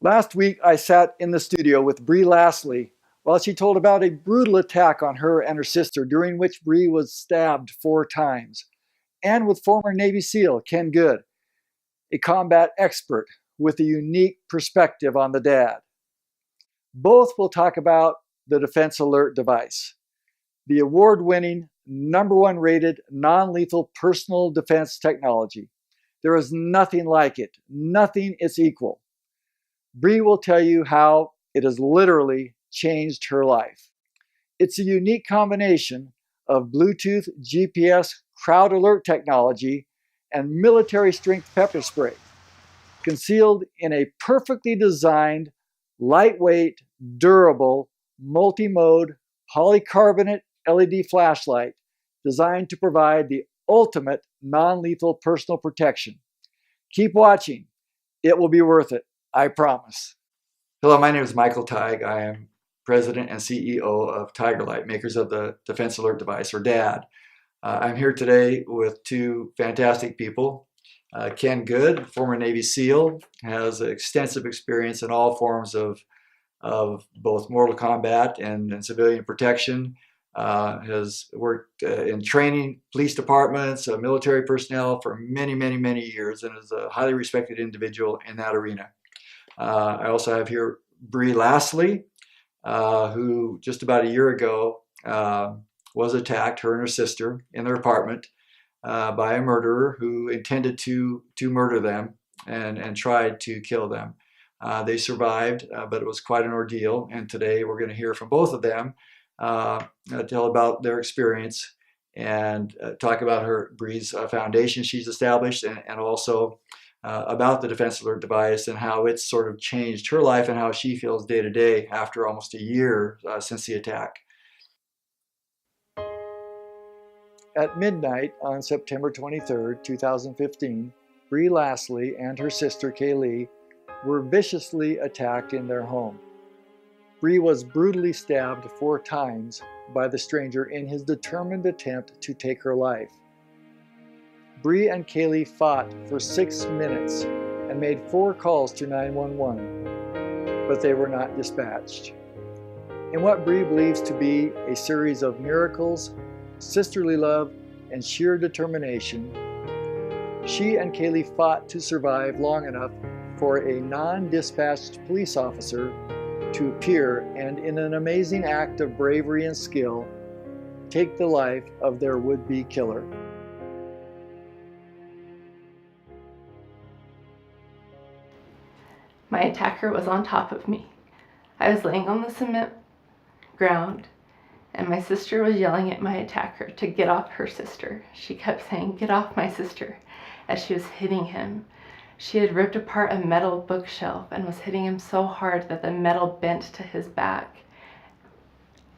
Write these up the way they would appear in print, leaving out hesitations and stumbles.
Last week, I sat in the studio with Bre Lasley while she told about a brutal attack on her and her sister, during which Bre was stabbed 4 times, and with former Navy SEAL Ken Good, a combat expert with a unique perspective on the D.A.D. Both will talk about the Defense Alert device, the award winning, #1 rated non lethal personal defense technology. There is nothing like it, nothing its equal. Bre will tell you how it has literally changed her life. It's a unique combination of Bluetooth GPS crowd alert technology and military strength pepper spray, concealed in a perfectly designed, lightweight, durable, multi mode polycarbonate LED flashlight designed to provide the ultimate non lethal personal protection. Keep watching, it will be worth it, I promise. Hello, my name is Michael Tige. I am President and CEO of TigerLight, makers of the Defense Alert device, or D.A.D. I'm here today with two fantastic people. Ken Good, former Navy SEAL, has extensive experience in all forms of both mortal combat and civilian protection. Has worked in training, police departments, military personnel for many, many, many years, and is a highly respected individual in that arena. I also have here Bre Lasley, who just about a year ago was attacked, her and her sister, in their apartment by a murderer who intended to murder them and tried to kill them. They survived, but it was quite an ordeal. And today we're going to hear from both of them, tell about their experience and talk about Bre's foundation she's established, and also about the Defense Alert device and how it's sort of changed her life and how she feels day to day after almost a year since the attack. At midnight on September 23rd, 2015, Bre Lasley and her sister Kaylee were viciously attacked in their home. Bre was brutally stabbed 4 times by the stranger in his determined attempt to take her life. Bre and Kaylee fought for 6 minutes and made 4 calls to 911, but they were not dispatched. In what Bre believes to be a series of miracles, sisterly love, and sheer determination, she and Kaylee fought to survive long enough for a non-dispatched police officer to appear and, in an amazing act of bravery and skill, take the life of their would-be killer. My attacker was on top of me. I was laying on the cement ground, and my sister was yelling at my attacker to get off her sister. She kept saying, "Get off my sister," as she was hitting him. She had ripped apart a metal bookshelf and was hitting him so hard that the metal bent to his back,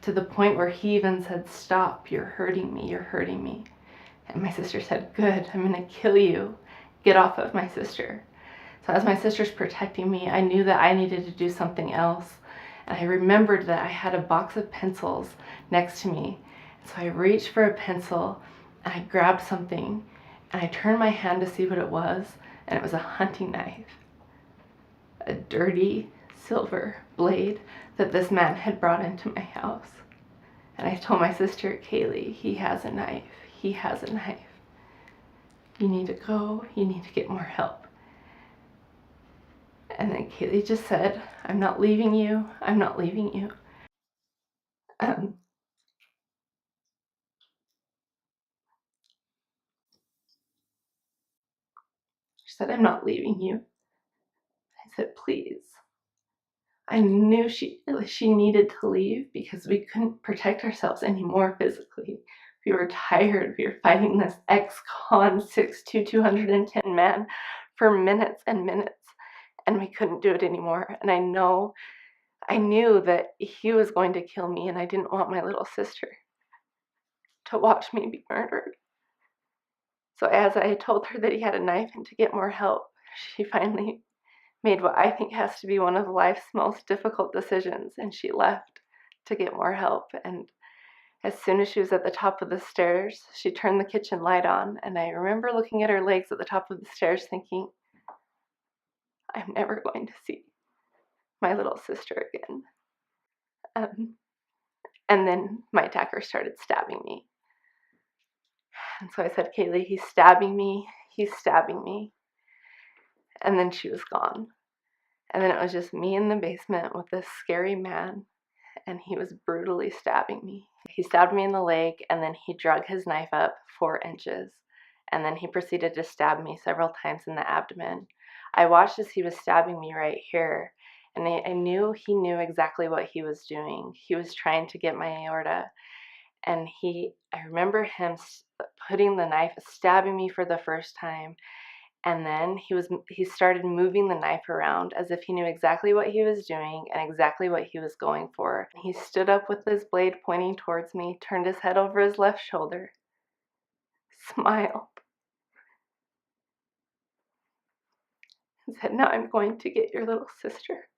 to the point where he even said, "Stop, you're hurting me, you're hurting me." And my sister said, "Good, I'm gonna kill you. Get off of my sister." So as my sister's protecting me, I knew that I needed to do something else. And I remembered that I had a box of pencils next to me. So I reached for a pencil and I grabbed something and I turned my hand to see what it was, and it was a hunting knife. A dirty silver blade that this man had brought into my house. And I told my sister, "Kaylee, he has a knife. He has a knife. You need to go. You need to get more help." And then Kaylee just said, "I'm not leaving you. I'm not leaving you." She said, "I'm not leaving you." I said, "Please." I knew she needed to leave because we couldn't protect ourselves anymore physically. We were tired. We were fighting this ex-con 6'2", 210 man for minutes and minutes, and we couldn't do it anymore. And I knew that he was going to kill me, and I didn't want my little sister to watch me be murdered. So as I told her that he had a knife and to get more help, she finally made what I think has to be one of life's most difficult decisions, and she left to get more help. And as soon as she was at the top of the stairs, she turned the kitchen light on, and I remember looking at her legs at the top of the stairs thinking, "I'm never going to see my little sister again. And then my attacker started stabbing me. And so I said, Kaylee, he's stabbing me. He's stabbing me. And then she was gone. And then it was just me in the basement with this scary man. And he was brutally stabbing me. He stabbed me in the leg, and then he drug his knife up 4 inches. And then he proceeded to stab me several times in the abdomen. I watched as he was stabbing me right here. And I knew he knew exactly what he was doing. He was trying to get my aorta. And I remember him putting the knife, stabbing me for the first time. And then he started moving the knife around as if he knew exactly what he was doing and exactly what he was going for. He stood up with his blade pointing towards me, turned his head over his left shoulder, smiled, and said, "Now I'm going to get your little sister."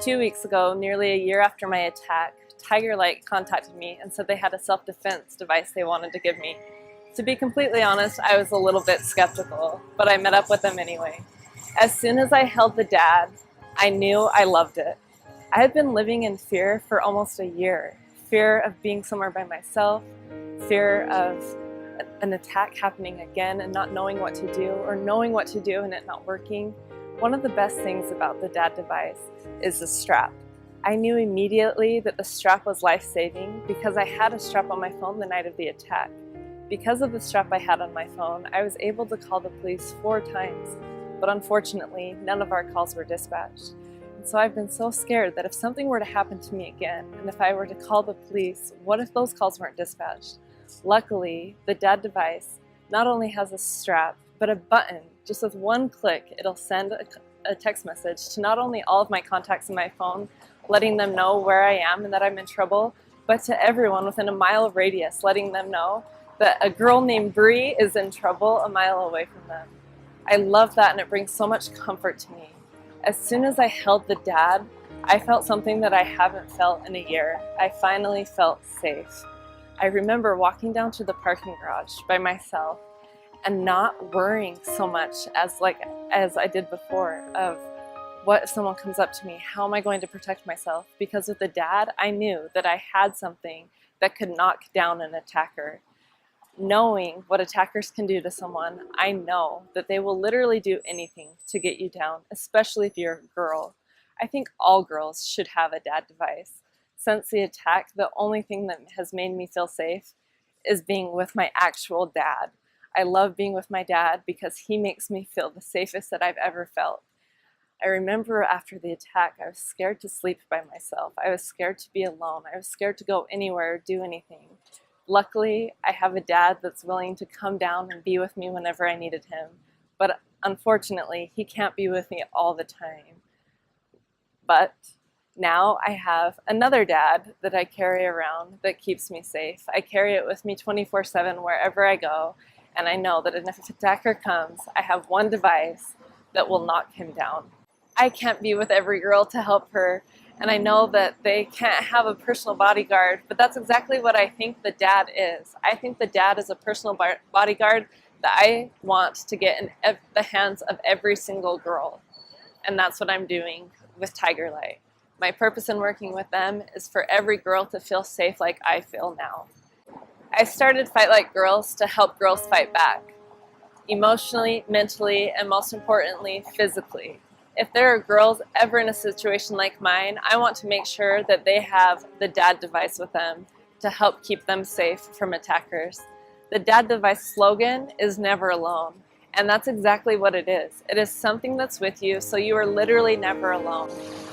2 weeks ago, nearly a year after my attack, TigerLight contacted me and said they had a self-defense device they wanted to give me. To be completely honest, I was a little bit skeptical, but I met up with them anyway. As soon as I held the D.A.D, I knew I loved it. I had been living in fear for almost a year. Fear of being somewhere by myself, fear of an attack happening again and not knowing what to do, or knowing what to do and it not working. One of the best things about the D.A.D device is the strap. I knew immediately that the strap was life-saving because I had a strap on my phone the night of the attack. Because of the strap I had on my phone, I was able to call the police 4 times, but unfortunately, none of our calls were dispatched. And so I've been so scared that if something were to happen to me again, and if I were to call the police, what if those calls weren't dispatched? Luckily, the D.A.D device not only has a strap, but a button. Just with one click, it'll send a text message to not only all of my contacts in my phone, letting them know where I am and that I'm in trouble, but to everyone within a mile radius, letting them know that a girl named Bre is in trouble a mile away from them. I love that, and it brings so much comfort to me. As soon as I held the D.A.D, I felt something that I haven't felt in a year. I finally felt safe. I remember walking down to the parking garage by myself and not worrying so much as I did before of what if someone comes up to me, how am I going to protect myself? Because with the D.A.D, I knew that I had something that could knock down an attacker. Knowing what attackers can do to someone, I know that they will literally do anything to get you down, especially if you're a girl. I think all girls should have a D.A.D device. Since the attack, the only thing that has made me feel safe is being with my actual dad. I love being with my dad because he makes me feel the safest that I've ever felt. I remember after the attack, I was scared to sleep by myself. I was scared to be alone. I was scared to go anywhere or do anything. Luckily, I have a dad that's willing to come down and be with me whenever I needed him. But unfortunately, he can't be with me all the time. But now I have another dad that I carry around that keeps me safe. I carry it with me 24/7 wherever I go, and I know that if an attacker comes, I have one device that will knock him down. I can't be with every girl to help her, and I know that they can't have a personal bodyguard, but that's exactly what I think the D.A.D is. I think the D.A.D is a personal bodyguard that I want to get in the hands of every single girl, and that's what I'm doing with TigerLight. My purpose in working with them is for every girl to feel safe like I feel now. I started Fight Like Girls to help girls fight back, emotionally, mentally, and most importantly, physically. If there are girls ever in a situation like mine, I want to make sure that they have the D.A.D device with them to help keep them safe from attackers. The D.A.D device slogan is never alone, and that's exactly what it is. It is something that's with you, so you are literally never alone.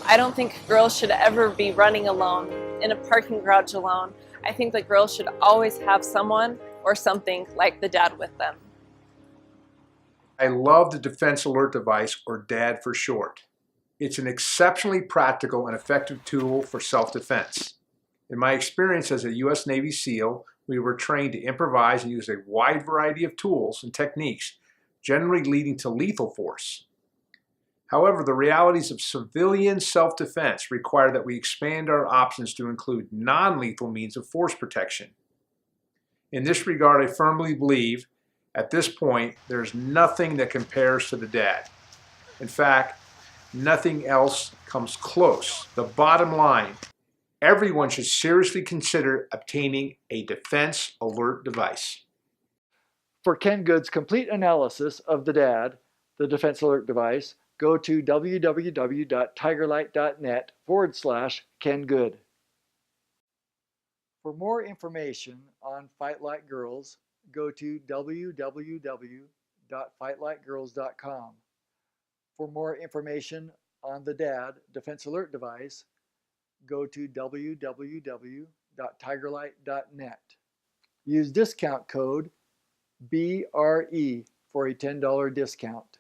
I don't think girls should ever be running alone, in a parking garage alone. I think that girls should always have someone or something like the D.A.D with them. I love the Defense Alert Device, or D.A.D for short. It's an exceptionally practical and effective tool for self-defense. In my experience as a U.S. Navy SEAL, we were trained to improvise and use a wide variety of tools and techniques, generally leading to lethal force. However, the realities of civilian self-defense require that we expand our options to include non-lethal means of force protection. In this regard, I firmly believe at this point, there's nothing that compares to the D.A.D. In fact, nothing else comes close. The bottom line, everyone should seriously consider obtaining a defense alert device. For Ken Good's complete analysis of the D.A.D, the Defense Alert Device, go to www.tigerlight.net/Ken Good. For more information on Fight Like Girls, go to www.fightlikegirls.com. For more information on the D.A.D Defense Alert Device, go to www.tigerlight.net. Use discount code BRE for a $10 discount.